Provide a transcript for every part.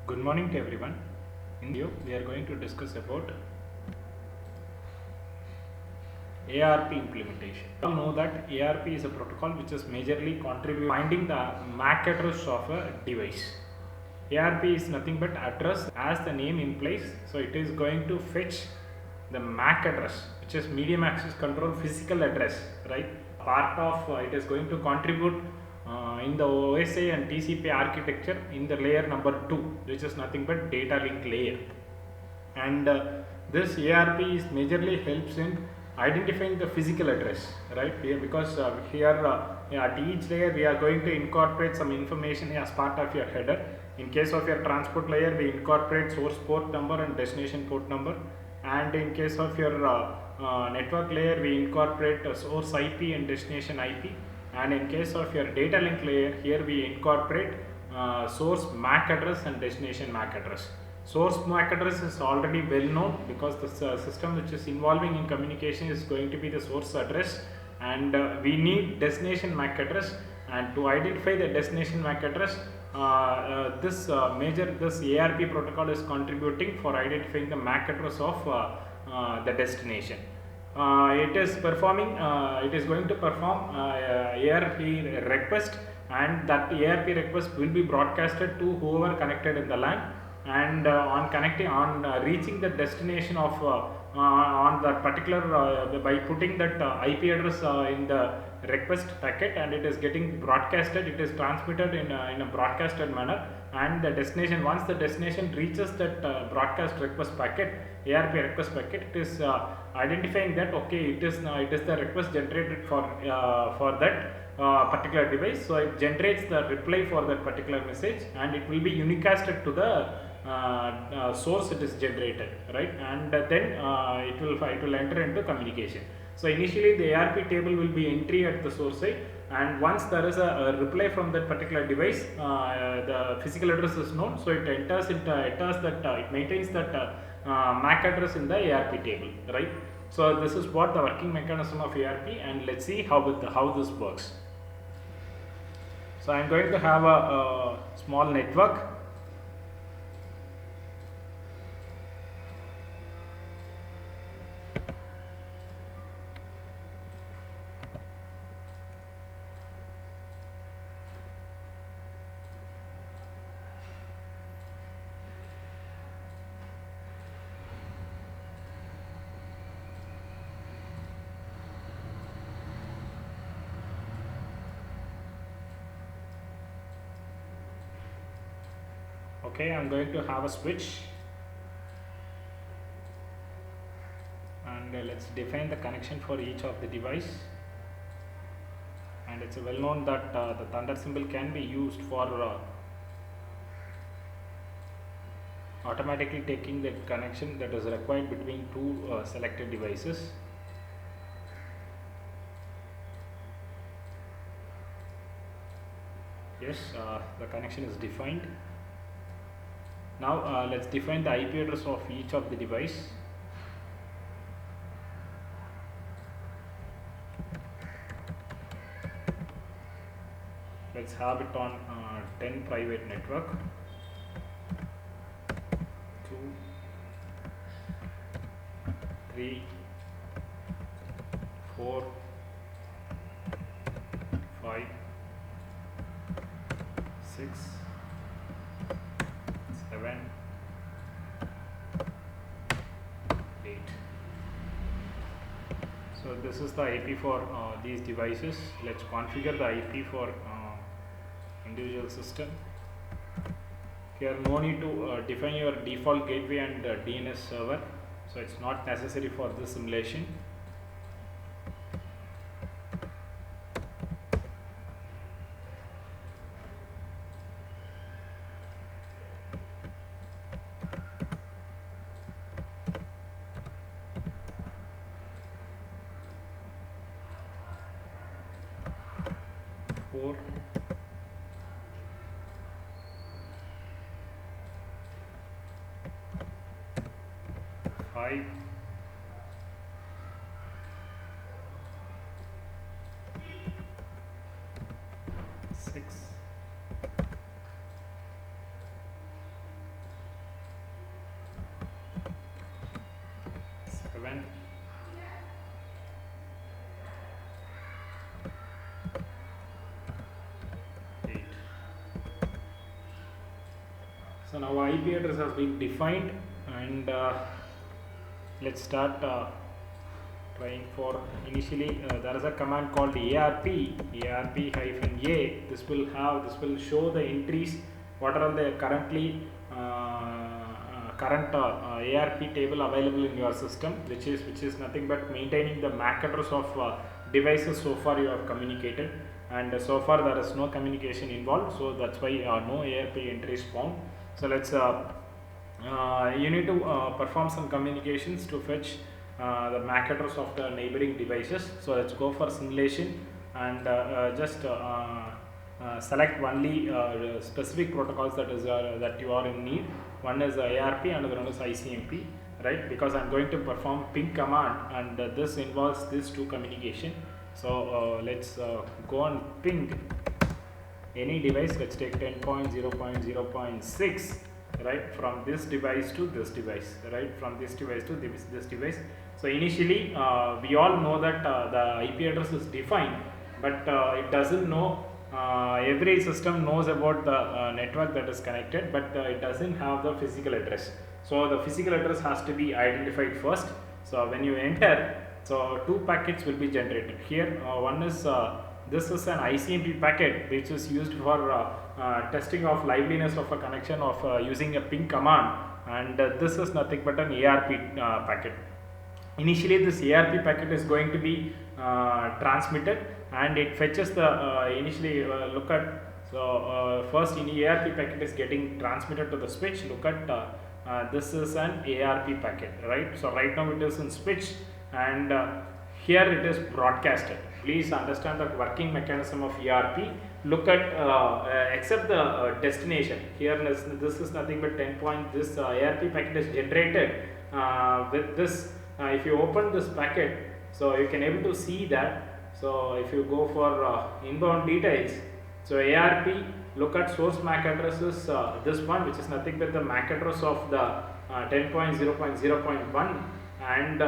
Good morning to everyone. In this video, we are going to discuss about ARP implementation. You all know that ARP is a protocol which is majorly contributing finding the MAC address of a device. ARP is nothing but address, as the name implies. So it is going to fetch the MAC address, which is medium access control physical address, right? Part of it is going to contribute in the OSI and TCP architecture in the layer number 2, which is nothing but data link layer. And this ARP is majorly helps in identifying the physical address, right? Here, because here at each layer we are going to incorporate some information as part of your header. In case of your transport layer, we incorporate source port number and destination port number, and in case of your network layer, we incorporate source IP and destination IP, and in case of your data link layer, here we incorporate source MAC address and destination MAC address. Source MAC address is already well known because the system which is involving in communication is going to be the source address, and we need destination MAC address. And to identify the destination MAC address, this ARP protocol is contributing for identifying the MAC address of the destination. It is going to perform ARP request, and that ARP request will be broadcasted to whoever connected in the LAN. And on reaching the destination of on that particular by putting that IP address in the request packet, and it is getting broadcasted, it is transmitted in a broadcasted manner, and the destination, once the destination reaches that broadcast request packet, ARP request packet, it is identifying that okay, it is the request generated for that particular device. So it generates the reply for that particular message, and it will be unicasted to the source it is generated, right? And then it will enter into communication. So initially the ARP table will be entry at the source side, and once there is a reply from that particular device, the physical address is known, so it it maintains that MAC address in the ARP table, right? So this is what the working mechanism of ARP, and let's see how this works. So I am going to have a small network. Okay, I am going to have a switch, and let's define the connection for each of the device. And it's well known that the thunder symbol can be used for automatically taking the connection that is required between two selected devices. Yes, the connection is defined. Now let's define the IP address of each of the device. Let's have it on 10 private network, 2, 3, 4, 5, 6, 7, 8. So this is the IP for these devices. Let's configure the IP for individual system. Here no need to define your default gateway and DNS server, so it's not necessary for this simulation. Four, 5, 6, So now IP address has been defined, and let's start trying for. Initially there is a command called ARP -a. This will show the entries, what are the current ARP table available in your system, which is nothing but maintaining the MAC address of devices so far you have communicated, and so far there is no communication involved, so that's why no ARP entry is found. So let's you need to perform some communications to fetch the MAC address of the neighboring devices. So let's go for simulation, and just select only specific protocols that you are in need. One is ARP, another one is ICMP, right? Because I'm going to perform ping command, and this involves these two communication. So let's go and ping any device. Let's take 10.0.0.6, right, from this device to this device, right, from this device to this device. So initially we all know that the IP address is defined, but it doesn't know, every system knows about the network that is connected, but it doesn't have the physical address. So the physical address has to be identified first. So when you enter, so two packets will be generated here. One is this is an ICMP packet which is used for testing of liveliness of a connection of using a ping command, and this is nothing but an ARP packet. Initially this ARP packet is going to be transmitted, and it fetches the initially look at, so first in ARP packet is getting transmitted to the switch. Look at this is an ARP packet, right? So right now it is in switch, and here it is broadcasted. Please understand the working mechanism of ARP. Look at except the destination. Here this is nothing but 10 point. This ARP packet is generated with this. If you open this packet, so you can able to see that. So if you go for inbound details, so ARP, look at source MAC address is this one, which is nothing but the MAC address of the 10.0.0.1, and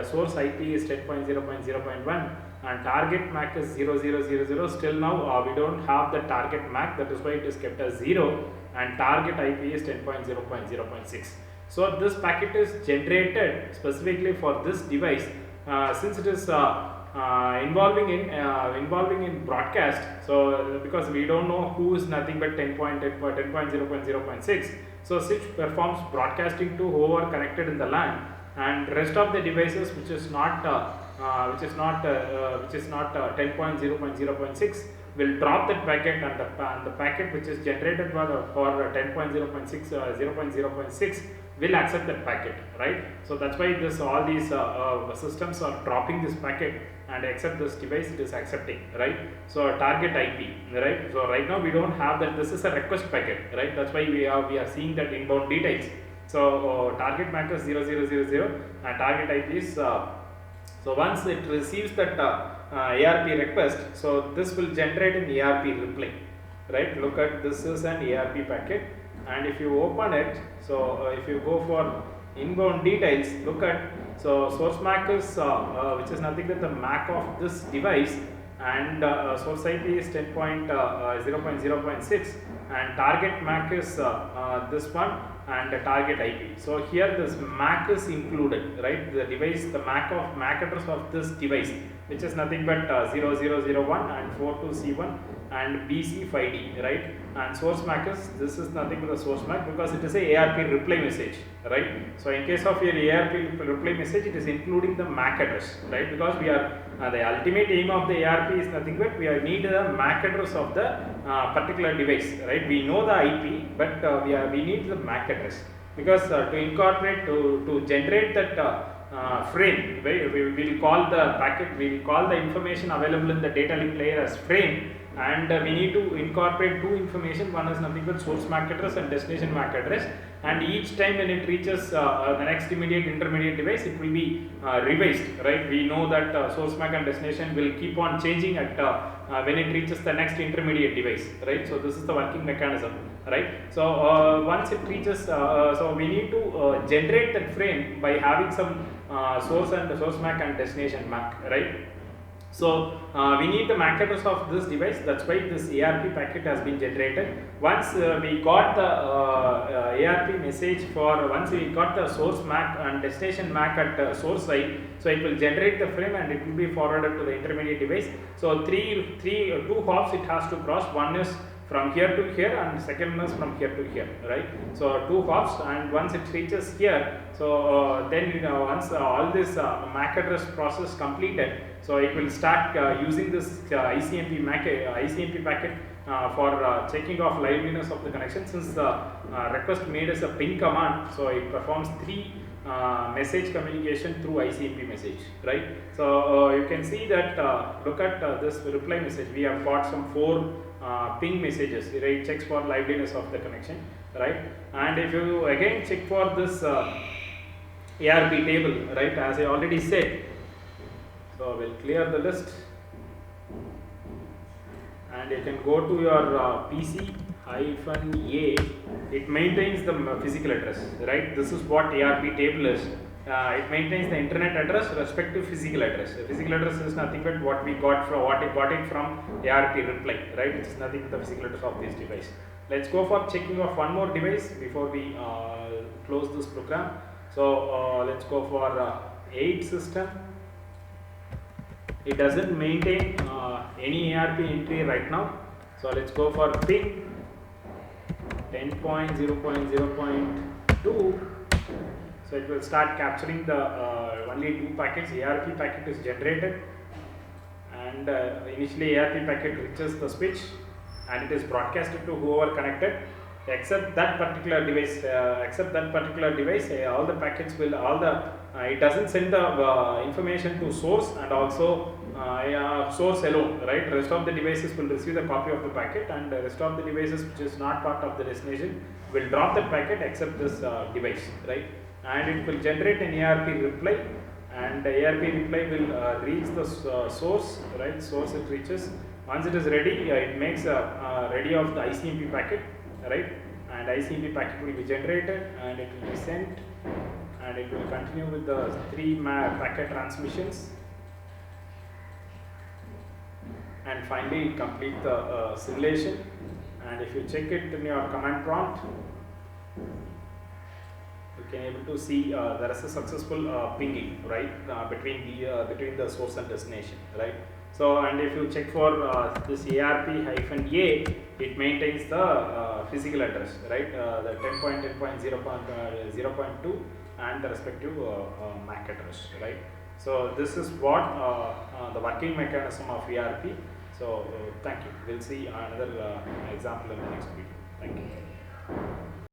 source IP is 10.0.0.1, and target MAC is 0000. Still now we don't have the target MAC, that is why it is kept as 0, and target IP is 10.0.0.6. So this packet is generated specifically for this device, since it is involving in broadcast. So because we don't know who is nothing but 10.0.0.6, so switch performs broadcasting to whoever connected in the LAN, and rest of the devices which is not 10.0.0.6 will drop that packet, and the packet which is generated for 0.6 will accept that packet, right? So that's why all these systems are dropping this packet, and except this device it is accepting, right? So target IP, right? So right now we don't have that. This is a request packet, right? That's why we are seeing that inbound details. So target MAC is 0000, and target IP is so once it receives that ARP request, so this will generate an ARP reply, right? Look at, this is an ARP packet, and if you open it, so if you go for inbound details, look at, so source MAC is which is nothing but the MAC of this device, and source IP is 10.0.0.6, and target MAC is this one, and target IP. So here this MAC is included, right? The device, the MAC address of this device, which is nothing but 0001 and 42C1 and BC5D, right? And source MAC is, this is nothing but the source MAC, because it is a ARP reply message, right? So in case of your ARP reply message, it is including the MAC address, right? Because we are the ultimate aim of the ARP is nothing but we need the MAC address of the particular device, right? We know the IP, but we need the MAC address, because to incorporate, to generate that frame, right? We will call the packet, we will call the information available in the data link layer as frame, and we need to incorporate two information. One is nothing but source MAC address and destination MAC address, and each time when it reaches the next intermediate device, it will be revised, right? We know that source MAC and destination will keep on changing at when it reaches the next intermediate device, right? So this is the working mechanism, right? So once it reaches, so we need to generate that frame by having some source MAC and destination MAC, right? So we need the MAC address of this device. That's why this ARP packet has been generated. Once we got the ARP message for, once we got the source MAC and destination MAC at source side, so it will generate the frame and it will be forwarded to the intermediate device. So two hops it has to cross. One is from here to here and second is from here to here, right? So two hops, and once it reaches here, so then once all this MAC address process completed, so it will start using this ICMP packet for checking of liveliness of the connection. Since the request made as a ping command, so it performs three message communication through ICMP message, right? So you can see that look at this reply message. We have got some 4 ping messages, right? Checks for liveliness of the connection, right? And if you again check for this ARP table, right, as I already said, so we'll clear the list and you can go to your PC-A. It maintains the physical address, right? This is what ARP table is. It maintains the internet address respective physical address. The physical address is nothing but what we got from ARP reply, right? It is nothing but the physical address of this device. Let's go for checking of one more device before we close this program. So let's go for 8 system. It doesn't maintain any ARP entry right now. So let's go for ping 10.0.0.2. So it will start capturing the only 2 packets. ARP packet is generated, and initially ARP packet reaches the switch and it is broadcasted to whoever connected. Except that particular device, all the packets will, it doesn't send the information to source and also source alone, right? Rest of the devices will receive the copy of the packet, and the rest of the devices which is not part of the destination will drop that packet except this device, right? And it will generate an ARP reply, and the ARP reply will reach the source, right? Source it reaches. Once it is ready, it makes a ready of the ICMP packet, right? And ICMP packet will be generated and it will be sent, and it will continue with the 3 packet transmissions, and finally complete the simulation. And if you check it in your command prompt, you can able to see there is a successful pinging, right, between the source and destination, right? So, and if you check for this ARP-A, it maintains the physical address, right, the 10.10.0.0.2 and the respective MAC address, right. So this is what the working mechanism of ARP. So thank you. We'll see another example in the next video. Thank you.